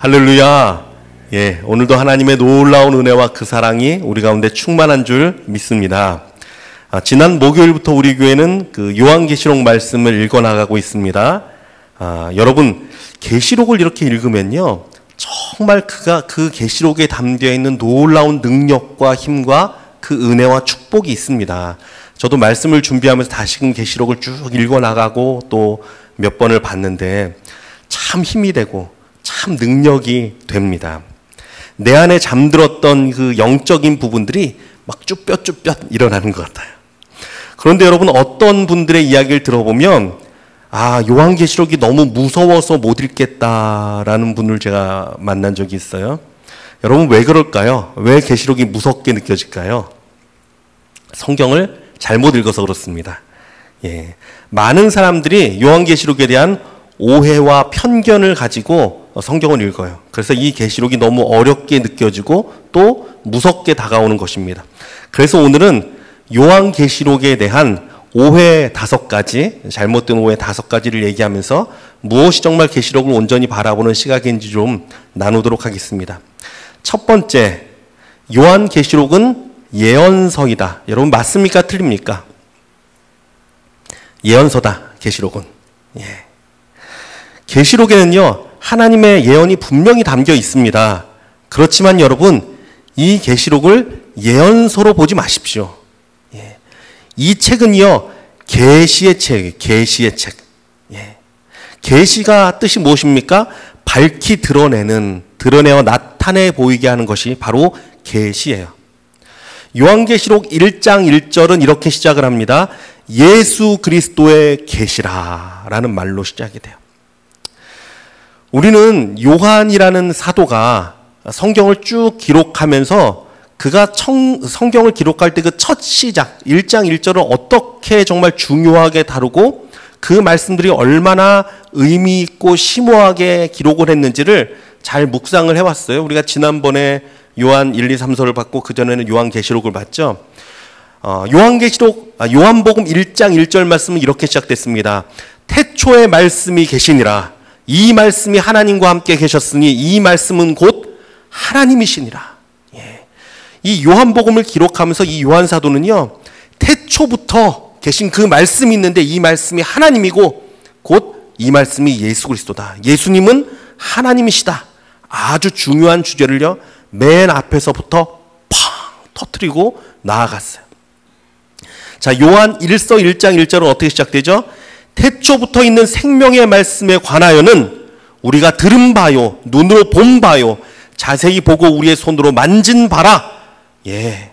할렐루야. 예, 오늘도 하나님의 놀라운 은혜와 그 사랑이 우리 가운데 충만한 줄 믿습니다. 지난 목요일부터 우리 교회는 그 요한계시록 말씀을 읽어나가고 있습니다. 여러분, 계시록을 이렇게 읽으면요, 정말 그 계시록에 담겨 있는 놀라운 능력과 힘과 그 은혜와 축복이 있습니다. 저도 말씀을 준비하면서 다시금 계시록을 쭉 읽어나가고 또 몇 번을 봤는데 참 힘이 되고 참 능력이 됩니다. 내 안에 잠들었던 그 영적인 부분들이 막 쭈뼛쭈뼛 일어나는 것 같아요. 그런데 여러분, 어떤 분들의 이야기를 들어보면 요한계시록이 너무 무서워서 못 읽겠다라는 분을 제가 만난 적이 있어요. 여러분, 왜 그럴까요? 왜 계시록이 무섭게 느껴질까요? 성경을 잘못 읽어서 그렇습니다. 예, 많은 사람들이 요한계시록에 대한 오해와 편견을 가지고 성경을 읽어요. 그래서 이 계시록이 너무 어렵게 느껴지고 또 무섭게 다가오는 것입니다. 그래서 오늘은 요한계시록에 대한 오해 5가지, 잘못된 오해 5가지를 얘기하면서 무엇이 정말 계시록을 온전히 바라보는 시각인지 좀 나누도록 하겠습니다. 첫 번째, 요한계시록은 예언서이다. 여러분, 맞습니까? 틀립니까? 예언서다, 계시록은. 예. 계시록에는요, 하나님의 예언이 분명히 담겨 있습니다. 그렇지만 여러분, 이 계시록을 예언서로 보지 마십시오. 예. 이 책은요, 계시의 책, 계시의 책. 예. 계시가 뜻이 무엇입니까? 밝히 드러내어 나타내 보이게 하는 것이 바로 계시예요. 요한계시록 1장 1절은 이렇게 시작을 합니다. 예수 그리스도의 계시라라는 말로 시작이 돼요. 우리는 요한이라는 사도가 성경을 쭉 기록하면서 그가 성경을 기록할 때 그 첫 시작, 1장 1절을 어떻게 정말 중요하게 다루고 그 말씀들이 얼마나 의미 있고 심오하게 기록을 했는지를 잘 묵상을 해왔어요. 우리가 지난번에 요한 1, 2, 3서를 봤고 그전에는 요한계시록을 봤죠. 요한복음 1장 1절 말씀은 이렇게 시작됐습니다. 태초에 말씀이 계시니라. 이 말씀이 하나님과 함께 계셨으니 이 말씀은 곧 하나님이시니라. 예. 이 요한복음을 기록하면서 이 요한사도는요, 태초부터 계신 그 말씀이 있는데 이 말씀이 하나님이고 곧 이 말씀이 예수 그리스도다. 예수님은 하나님이시다. 아주 중요한 주제를요, 맨 앞에서부터 팡 터뜨리고 나아갔어요. 자, 요한 1서 1장 1절은 어떻게 시작되죠? 태초부터 있는 생명의 말씀에 관하여는 우리가 들은 바요, 눈으로 본 바요, 자세히 보고 우리의 손으로 만진 바라. 예,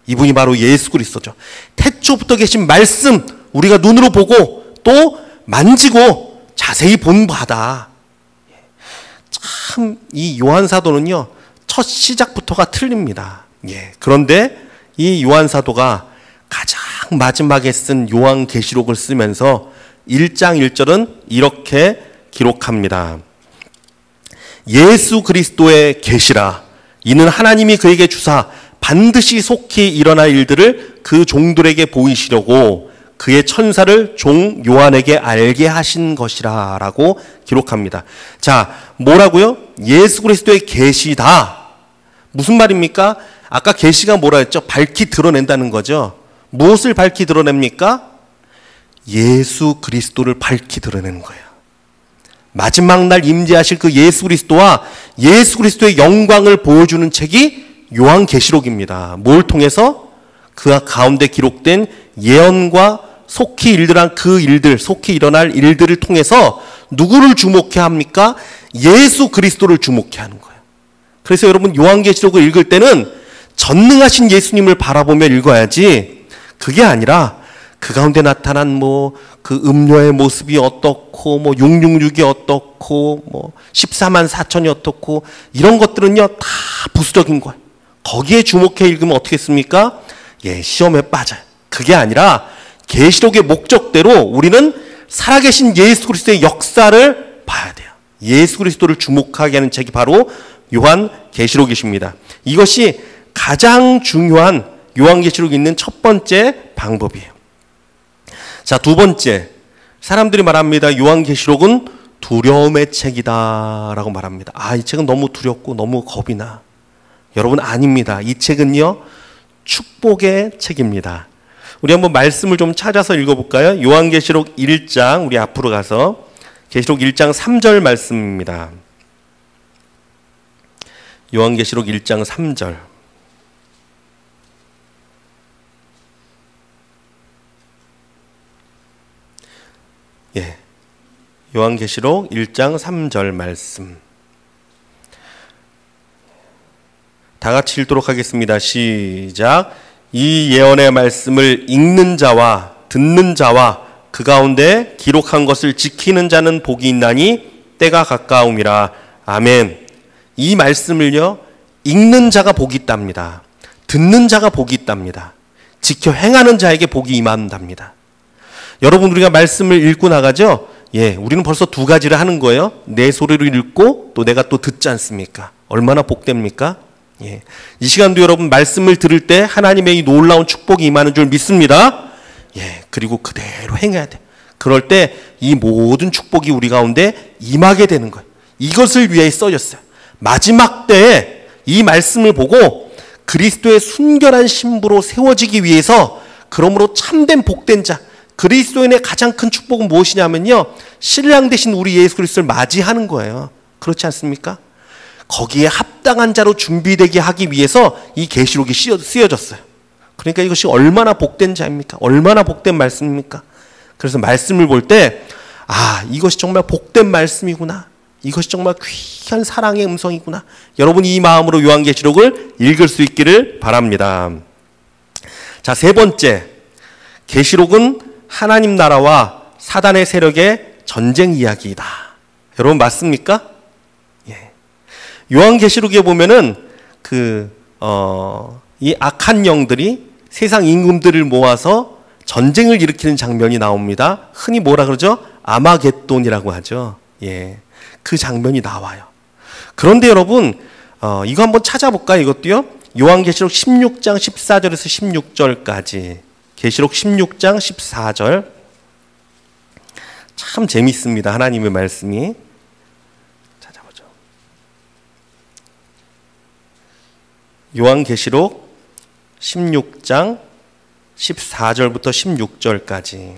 이분이 바로 예수 그리스도죠. 태초부터 계신 말씀, 우리가 눈으로 보고 또 만지고 자세히 본 바다. 참, 이 요한사도는요, 첫 시작부터가 틀립니다. 예, 그런데 이 요한사도가 가장 마지막에 쓴 요한계시록을 쓰면서 1장 1절은 이렇게 기록합니다. 예수 그리스도의 계시라. 이는 하나님이 그에게 주사 반드시 속히 일어날 일들을 그 종들에게 보이시려고 그의 천사를 종 요한에게 알게 하신 것이라 라고 기록합니다. 자, 뭐라고요? 예수 그리스도의 계시다. 무슨 말입니까? 아까 계시가 뭐라 했죠? 밝히 드러낸다는 거죠. 무엇을 밝히 드러냅니까? 예수 그리스도를 밝히 드러내는 거예요. 마지막 날 임재하실 그 예수 그리스도와 예수 그리스도의 영광을 보여주는 책이 요한계시록입니다. 뭘 통해서? 그 가운데 기록된 예언과 속히 일어날 일들을 통해서 누구를 주목해야 합니까? 예수 그리스도를 주목해야 하는 거예요. 그래서 여러분, 요한계시록을 읽을 때는 전능하신 예수님을 바라보며 읽어야지, 그게 아니라 그 가운데 나타난 그 음료의 모습이 어떻고 666이 어떻고 14만 4천이 어떻고 이런 것들은요 다 부수적인 거예요. 거기에 주목해 읽으면 어떻겠습니까? 예, 시험에 빠져요. 그게 아니라 계시록의 목적대로 우리는 살아계신 예수 그리스도의 역사를 봐야 돼요. 예수 그리스도를 주목하게 하는 책이 바로 요한계시록이십니다. 이것이 가장 중요한 요한계시록이 있는 첫 번째 방법이에요. 자, 두 번째, 사람들이 말합니다. 요한계시록은 두려움의 책이다라고 말합니다. 이 책은 너무 두렵고 너무 겁이 나. 여러분, 아닙니다. 이 책은요, 축복의 책입니다. 우리 한번 말씀을 좀 찾아서 읽어볼까요? 요한계시록 1장, 우리 앞으로 가서 계시록 1장 3절 말씀입니다. 요한계시록 1장 3절. 예, 요한계시록 1장 3절 말씀. 다 같이 읽도록 하겠습니다. 시작. 이 예언의 말씀을 읽는 자와 듣는 자와 그 가운데 기록한 것을 지키는 자는 복이 있나니 때가 가까움이라. 아멘. 이 말씀을요, 읽는 자가 복이 있답니다. 듣는 자가 복이 있답니다. 지켜 행하는 자에게 복이 임한답니다. 여러분, 우리가 말씀을 읽고 나가죠? 예, 우리는 벌써 두 가지를 하는 거예요. 내 소리로 읽고 또 내가 또 듣지 않습니까? 얼마나 복됩니까? 예, 이 시간도 여러분 말씀을 들을 때 하나님의 이 놀라운 축복이 임하는 줄 믿습니다. 예, 그리고 그대로 행해야 돼. 그럴 때 이 모든 축복이 우리 가운데 임하게 되는 거예요. 이것을 위해 써졌어요. 마지막 때에 이 말씀을 보고 그리스도의 순결한 신부로 세워지기 위해서, 그러므로 참된 복된 자, 그리스도인의 가장 큰 축복은 무엇이냐면요, 신랑 되신 우리 예수 그리스도를 맞이하는 거예요. 그렇지 않습니까? 거기에 합당한 자로 준비되게 하기 위해서 이 계시록이 쓰여졌어요. 그러니까 이것이 얼마나 복된 자입니까? 얼마나 복된 말씀입니까? 그래서 말씀을 볼 때 이것이 정말 복된 말씀이구나, 이것이 정말 귀한 사랑의 음성이구나, 여러분이 이 마음으로 요한계시록을 읽을 수 있기를 바랍니다. 자, 세 번째, 계시록은 하나님 나라와 사단의 세력의 전쟁 이야기이다. 여러분, 맞습니까? 예. 요한계시록에 보면은 이 악한 영들이 세상 임금들을 모아서 전쟁을 일으키는 장면이 나옵니다. 흔히 뭐라 그러죠? 아마겟돈이라고 하죠. 예. 그 장면이 나와요. 그런데 여러분, 이거 한번 찾아볼까요? 이것도요. 요한계시록 16장 14절에서 16절까지. 계시록 16장 14절. 참 재밌습니다. 하나님의 말씀이. 찾아보죠. 요한계시록 16장 14절부터 16절까지.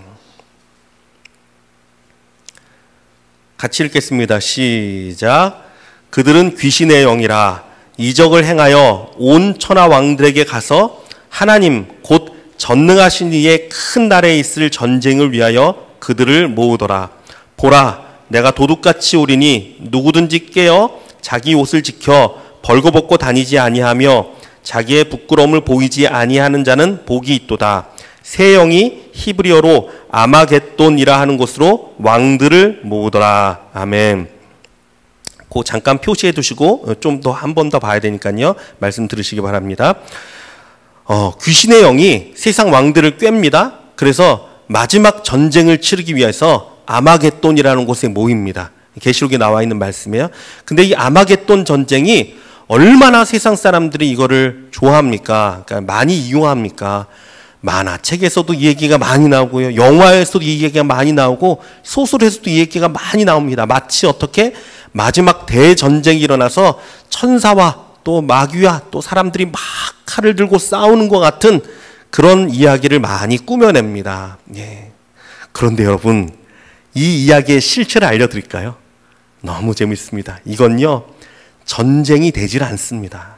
같이 읽겠습니다. 시작. 그들은 귀신의 영이라 이적을 행하여 온 천하 왕들에게 가서 하나님 곧 전능하신 이의 큰 날에 있을 전쟁을 위하여 그들을 모으더라. 보라, 내가 도둑같이 오리니 누구든지 깨어 자기 옷을 지켜 벌거벗고 다니지 아니하며 자기의 부끄러움을 보이지 아니하는 자는 복이 있도다. 새 영이 히브리어로 아마겟돈이라 하는 곳으로 왕들을 모으더라. 아멘. 그 잠깐 표시해 두시고 좀 더 한 번 더 봐야 되니까요. 말씀 들으시기 바랍니다. 귀신의 영이 세상 왕들을 꿰입니다. 그래서 마지막 전쟁을 치르기 위해서 아마겟돈이라는 곳에 모입니다. 계시록에 나와 있는 말씀이에요. 근데 이 아마겟돈 전쟁이 얼마나 세상 사람들이 이거를 좋아합니까? 그러니까 많이 이용합니까? 만화책에서도 이 얘기가 많이 나오고요. 영화에서도 이 얘기가 많이 나오고 소설에서도 이 얘기가 많이 나옵니다. 마치 어떻게 마지막 대전쟁이 일어나서 천사와 또 마귀와 또 사람들이 막 칼을 들고 싸우는 것 같은 그런 이야기를 많이 꾸며냅니다. 예. 그런데 여러분, 이 이야기의 실체를 알려드릴까요? 너무 재밌습니다. 이건요, 전쟁이 되질 않습니다.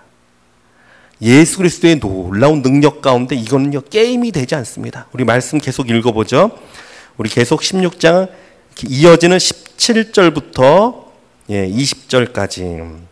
예수 그리스도의 놀라운 능력 가운데 이거는요, 게임이 되지 않습니다. 우리 말씀 계속 읽어보죠. 우리 계속 16장 이어지는 17절부터 20절까지.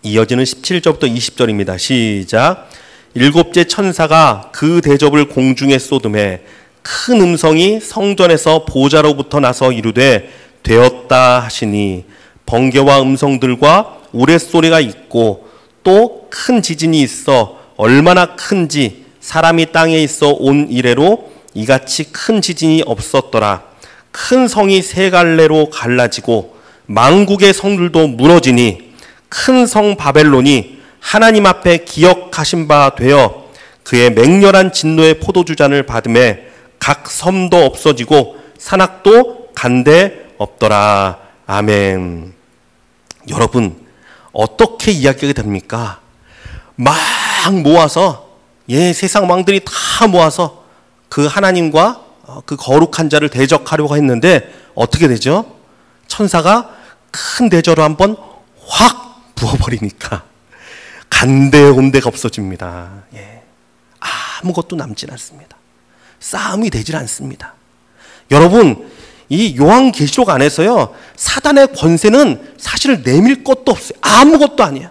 이어지는 17절부터 20절입니다. 시작. 일곱째 천사가 그 대접을 공중에 쏟음에 큰 음성이 성전에서 보좌로부터 나서 이르되 되었다 하시니 번개와 음성들과 우레소리가 있고 또 큰 지진이 있어 얼마나 큰지 사람이 땅에 있어 온 이래로 이같이 큰 지진이 없었더라. 큰 성이 세 갈래로 갈라지고 만국의 성들도 무너지니 큰 성 바벨론이 하나님 앞에 기억하신 바 되어 그의 맹렬한 진노의 포도주잔을 받음에 각 섬도 없어지고 산악도 간데 없더라. 아멘. 여러분, 어떻게 이야기하게 됩니까? 막 모아서, 세상 왕들이 다 모아서 그 하나님과 그 거룩한 자를 대적하려고 했는데 어떻게 되죠? 천사가 큰 대저로 한번 확 부어버리니까 간데온데가 없어집니다. 아무것도 남질 않습니다. 싸움이 되질 않습니다. 여러분, 이 요한계시록 안에서요, 사단의 권세는 사실 내밀 것도 없어요. 아무것도 아니에요.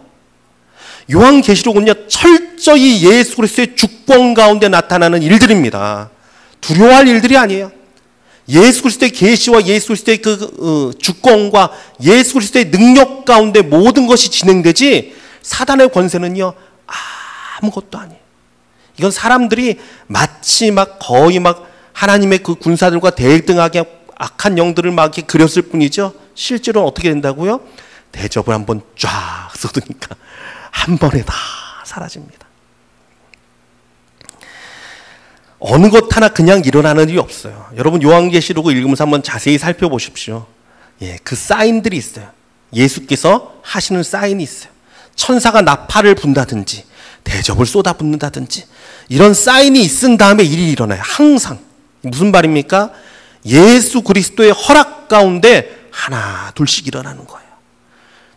요한계시록은요, 철저히 예수 그리스도의 주권 가운데 나타나는 일들입니다. 두려워할 일들이 아니에요. 예수 그리스도의 계시와 예수 그리스도의 주권과 예수 그리스도의 능력 가운데 모든 것이 진행되지, 사단의 권세는요, 아무것도 아니에요. 이건 사람들이 마치 거의 하나님의 그 군사들과 대등하게 악한 영들을 막 이렇게 그렸을 뿐이죠. 실제로는 어떻게 된다고요? 대접을 한번 쫙 쏟으니까 한 번에 다 사라집니다. 어느 것 하나 그냥 일어나는 일이 없어요. 여러분, 요한계시록을 읽으면서 한번 자세히 살펴보십시오. 그 사인들이 있어요. 예수께서 하시는 사인이 있어요. 천사가 나팔을 분다든지 대접을 쏟아붓는다든지 이런 사인이 있은 다음에 일이 일어나요. 항상. 무슨 말입니까? 예수 그리스도의 허락 가운데 하나 둘씩 일어나는 거예요.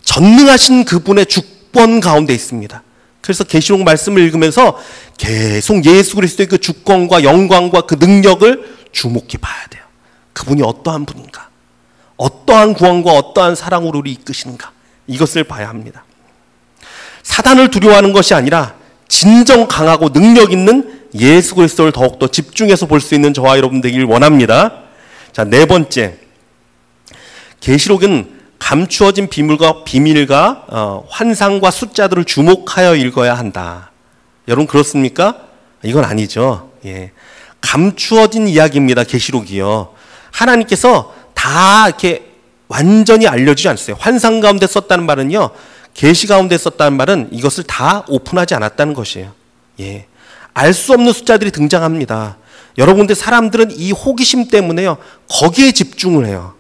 전능하신 그분의 주권 가운데 있습니다. 그래서 계시록 말씀을 읽으면서 계속 예수 그리스도의 그 주권과 영광과 그 능력을 주목해 봐야 돼요. 그분이 어떠한 분인가, 어떠한 구원과 어떠한 사랑으로 우리 이끄시는가, 이것을 봐야 합니다. 사단을 두려워하는 것이 아니라 진정 강하고 능력 있는 예수 그리스도를 더욱더 집중해서 볼 수 있는 저와 여러분 되길 원합니다. 자, 네 번째, 계시록은 감추어진 비밀과 환상과 숫자들을 주목하여 읽어야 한다. 여러분 그렇습니까? 이건 아니죠. 감추어진 이야기입니다. 계시록이요. 하나님께서 다 이렇게 완전히 알려주지 않았어요. 환상 가운데 썼다는 말은요, 계시 가운데 썼다는 말은 이것을 다 오픈하지 않았다는 것이에요. 알 수 없는 숫자들이 등장합니다. 여러분들 사람들은 이 호기심 때문에요, 거기에 집중을 해요.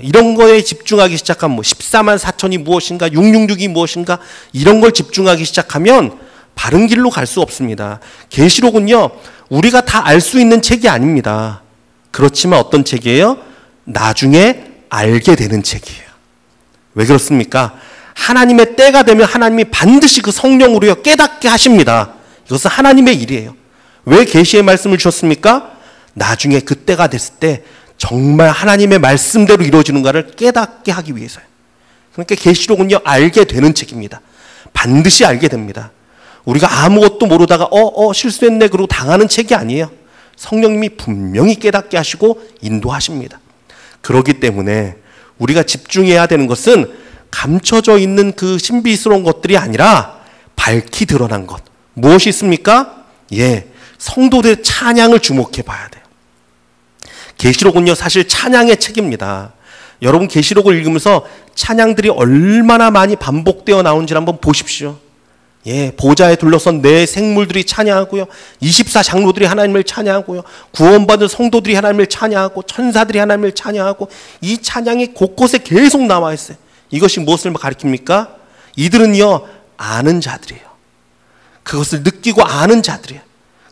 이런 거에 집중하기 시작하면 14만 4천이 무엇인가, 666이 무엇인가, 이런 걸 집중하기 시작하면 바른 길로 갈 수 없습니다. 계시록은요, 우리가 다 알 수 있는 책이 아닙니다. 그렇지만 어떤 책이에요? 나중에 알게 되는 책이에요. 왜 그렇습니까? 하나님의 때가 되면 하나님이 반드시 그 성령으로요 깨닫게 하십니다. 이것은 하나님의 일이에요. 왜 계시의 말씀을 주셨습니까? 나중에 그 때가 됐을 때 정말 하나님의 말씀대로 이루어지는가를 깨닫게 하기 위해서요. 그러니까 계시록은요, 알게 되는 책입니다. 반드시 알게 됩니다. 우리가 아무것도 모르다가 실수했네 그러고 당하는 책이 아니에요. 성령님이 분명히 깨닫게 하시고 인도하십니다. 그렇기 때문에 우리가 집중해야 되는 것은 감춰져 있는 그 신비스러운 것들이 아니라 밝히 드러난 것. 무엇이 있습니까? 성도들의 찬양을 주목해 봐야 돼요. 계시록은요, 사실 찬양의 책입니다. 여러분 계시록을 읽으면서 찬양들이 얼마나 많이 반복되어 나오는지 한번 보십시오. 보좌에 둘러선 네 생물들이 찬양하고요, 24장로들이 하나님을 찬양하고요, 구원받은 성도들이 하나님을 찬양하고, 천사들이 하나님을 찬양하고, 이 찬양이 곳곳에 계속 나와 있어요. 이것이 무엇을 가리킵니까? 이들은요, 아는 자들이에요. 그것을 느끼고 아는 자들이에요.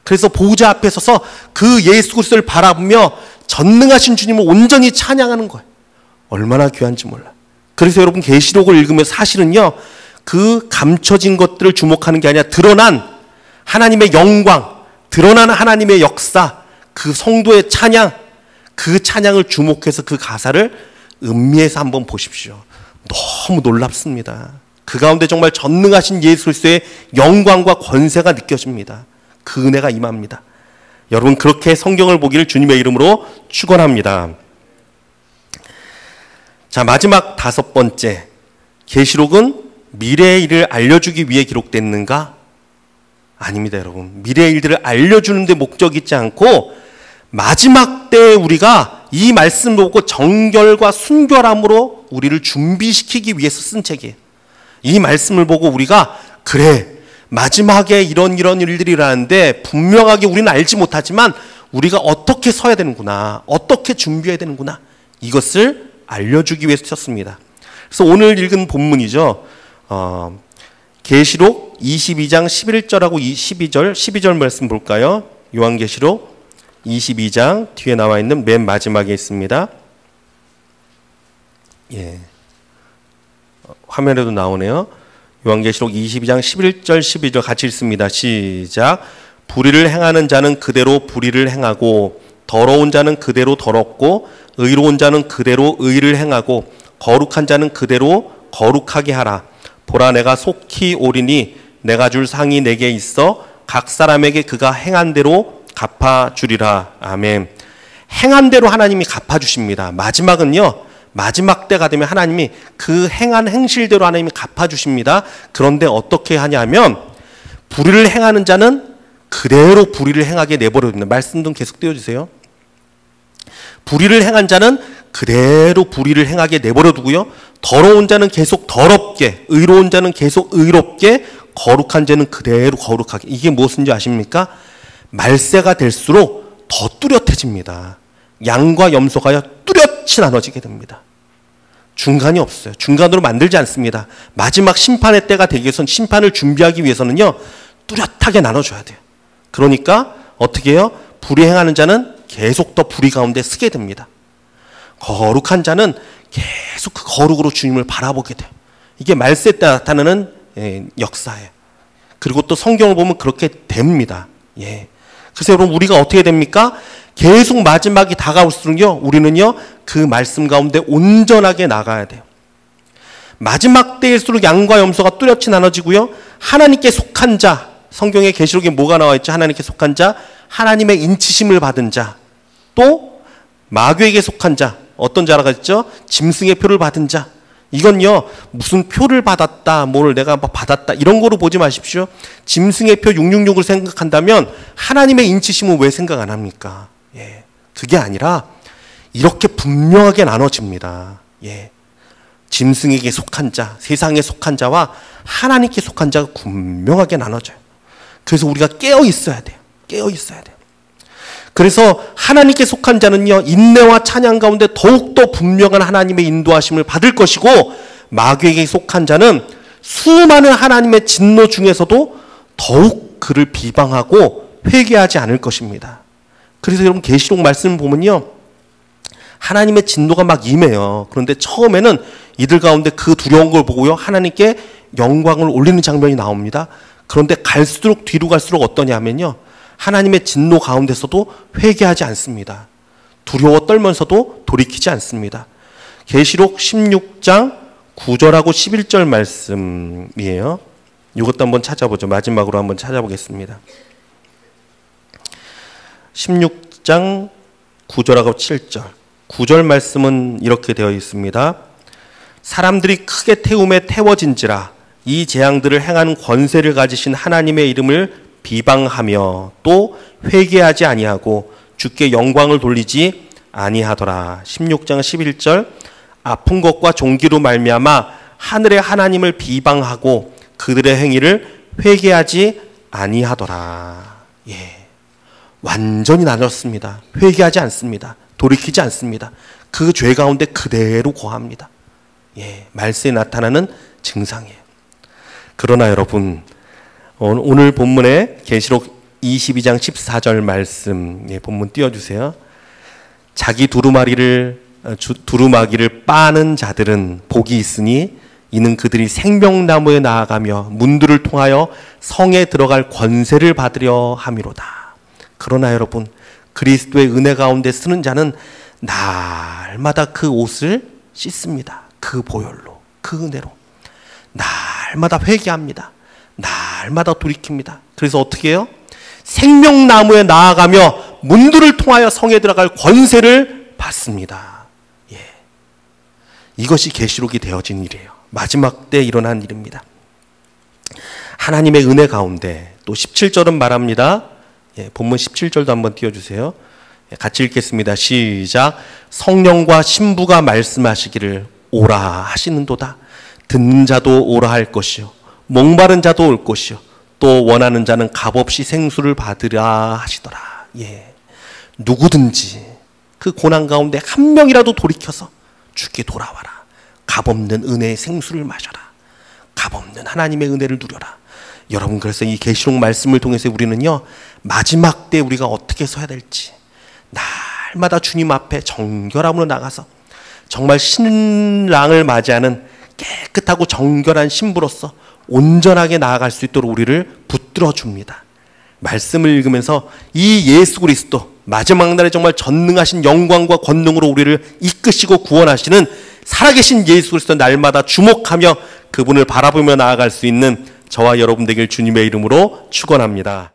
그래서 보좌 앞에 서서 그 예수 그리스도를 바라보며 전능하신 주님을 온전히 찬양하는 거예요. 얼마나 귀한지 몰라요. 그래서 여러분 계시록을 읽으면 사실은요, 그 감춰진 것들을 주목하는 게 아니라 드러난 하나님의 영광, 드러난 하나님의 역사, 그 성도의 찬양, 그 찬양을 주목해서 그 가사를 음미해서 한번 보십시오. 너무 놀랍습니다. 그 가운데 정말 전능하신 예수 그리스도의 영광과 권세가 느껴집니다. 그 은혜가 임합니다. 여러분 그렇게 성경을 보기를 주님의 이름으로 축원합니다. 자, 마지막 다섯 번째, 계시록은 미래의 일을 알려주기 위해 기록됐는가? 아닙니다, 여러분. 미래의 일들을 알려주는 데 목적이 있지 않고 마지막 때에 우리가 이 말씀을 보고 정결과 순결함으로 우리를 준비시키기 위해서 쓴 책이에요. 이 말씀을 보고 우리가 그래, 마지막에 이런 일들이 일어나는데 분명하게 우리는 알지 못하지만 우리가 어떻게 서야 되는구나, 어떻게 준비해야 되는구나, 이것을 알려주기 위해서 썼습니다. 그래서 오늘 읽은 본문이죠. 계시록 22장 11절하고 12절 말씀 볼까요? 요한계시록 22장 뒤에 나와 있는 맨 마지막에 있습니다. 예. 화면에도 나오네요. 요한계시록 22장 11절 12절 같이 읽습니다. 시작. 불의를 행하는 자는 그대로 불의를 행하고 더러운 자는 그대로 더럽고 의로운 자는 그대로 의를 행하고 거룩한 자는 그대로 거룩하게 하라. 보라, 내가 속히 오리니 내가 줄 상이 내게 있어 각 사람에게 그가 행한 대로 갚아주리라. 아멘. 행한 대로 하나님이 갚아주십니다. 마지막은요, 마지막 때가 되면 하나님이 그 행한 행실대로 하나님이 갚아주십니다. 그런데 어떻게 하냐면 불의를 행하는 자는 그대로 불의를 행하게 내버려둡니다. 말씀 좀 계속 띄워주세요. 불의를 행한 자는 그대로 불의를 행하게 내버려두고요. 더러운 자는 계속 더럽게, 의로운 자는 계속 의롭게, 거룩한 자는 그대로 거룩하게. 이게 무엇인지 아십니까? 말세가 될수록 더 뚜렷해집니다. 양과 염소가요, 뚜렷이 나눠지게 됩니다. 중간이 없어요. 중간으로 만들지 않습니다. 마지막 심판의 때가 되기 위해서는, 심판을 준비하기 위해서는요, 뚜렷하게 나눠줘야 돼요. 그러니까 어떻게 해요? 불의 행하는 자는 계속 더 불의 가운데 서게 됩니다. 거룩한 자는 계속 그 거룩으로 주님을 바라보게 돼요. 이게 말세 때 나타나는 역사예요. 그리고 또 성경을 보면 그렇게 됩니다. 예. 그래서 여러분, 우리가 어떻게 됩니까? 계속 마지막이 다가올수록요, 우리는요, 그 말씀 가운데 온전하게 나가야 돼요. 마지막 때일수록 양과 염소가 뚜렷이 나눠지고요, 하나님께 속한 자, 성경의 계시록에 뭐가 나와 있죠? 하나님께 속한 자, 하나님의 인치심을 받은 자, 또 마귀에게 속한 자, 어떤 자라가 있죠? 짐승의 표를 받은 자. 이건요, 무슨 표를 받았다, 뭘 내가 받았다, 이런 거로 보지 마십시오. 짐승의 표 666을 생각한다면 하나님의 인치심은 왜 생각 안 합니까? 예. 그게 아니라 이렇게 분명하게 나눠집니다. 예. 짐승에게 속한 자, 세상에 속한 자와 하나님께 속한 자가 분명하게 나눠져요. 그래서 우리가 깨어 있어야 돼요. 깨어 있어야 돼요. 그래서 하나님께 속한 자는요, 인내와 찬양 가운데 더욱더 분명한 하나님의 인도하심을 받을 것이고, 마귀에게 속한 자는 수많은 하나님의 진노 중에서도 더욱 그를 비방하고 회개하지 않을 것입니다. 그래서 여러분, 계시록 말씀을 보면요, 하나님의 진노가 막 임해요. 그런데 처음에는 이들 가운데 그 두려운 걸 보고요, 하나님께 영광을 올리는 장면이 나옵니다. 그런데 갈수록, 뒤로 갈수록 어떠냐면요, 하나님의 진노 가운데서도 회개하지 않습니다. 두려워 떨면서도 돌이키지 않습니다. 계시록 16장 9절하고 11절 말씀이에요. 이것도 한번 찾아보죠. 마지막으로 한번 찾아보겠습니다. 16장 9절하고 7절. 9절 말씀은 이렇게 되어 있습니다. 사람들이 크게 태움에 태워진지라 이 재앙들을 행하는 권세를 가지신 하나님의 이름을 비방하며 또 회개하지 아니하고 주께 영광을 돌리지 아니하더라. 16장 11절. 아픈 것과 종기로 말미암아 하늘의 하나님을 비방하고 그들의 행위를 회개하지 아니하더라. 예. 완전히 나눴습니다. 회개하지 않습니다. 돌이키지 않습니다. 그 죄 가운데 그대로 거합니다. 예. 말세에 나타나는 증상이에요. 그러나 여러분, 오늘 본문에 계시록 22장 14절 말씀, 예, 본문 띄워주세요. 자기 두루마기를 빠는 자들은 복이 있으니 이는 그들이 생명나무에 나아가며 문들을 통하여 성에 들어갈 권세를 받으려 함이로다. 그러나 여러분, 그리스도의 은혜 가운데 쓰는 자는 날마다 그 옷을 씻습니다. 그 보혈로, 그 은혜로. 날마다 회개합니다. 날마다 돌이킵니다. 그래서 어떻게 해요? 생명나무에 나아가며 문들을 통하여 성에 들어갈 권세를 받습니다. 예. 이것이 계시록이 되어진 일이에요. 마지막 때 일어난 일입니다. 하나님의 은혜 가운데 또 17절은 말합니다. 예, 본문 17절도 한번 띄워주세요. 예, 같이 읽겠습니다. 시작. 성령과 신부가 말씀하시기를 오라 하시는도다. 듣는 자도 오라 할 것이요 목마른 자도 올 것이요 또 원하는 자는 값없이 생수를 받으라 하시더라. 예. 누구든지 그 고난 가운데 한 명이라도 돌이켜서 주께 돌아와라. 값없는 은혜의 생수를 마셔라. 값없는 하나님의 은혜를 누려라. 여러분, 그래서 이 계시록 말씀을 통해서 우리는요, 마지막 때 우리가 어떻게 서야 될지, 날마다 주님 앞에 정결함으로 나가서 정말 신랑을 맞이하는 깨끗하고 정결한 신부로서 온전하게 나아갈 수 있도록 우리를 붙들어 줍니다. 말씀을 읽으면서 이 예수 그리스도 마지막 날에 정말 전능하신 영광과 권능으로 우리를 이끄시고 구원하시는 살아계신 예수 그리스도 날마다 주목하며 그분을 바라보며 나아갈 수 있는 저와 여러분 되길 주님의 이름으로 축원합니다.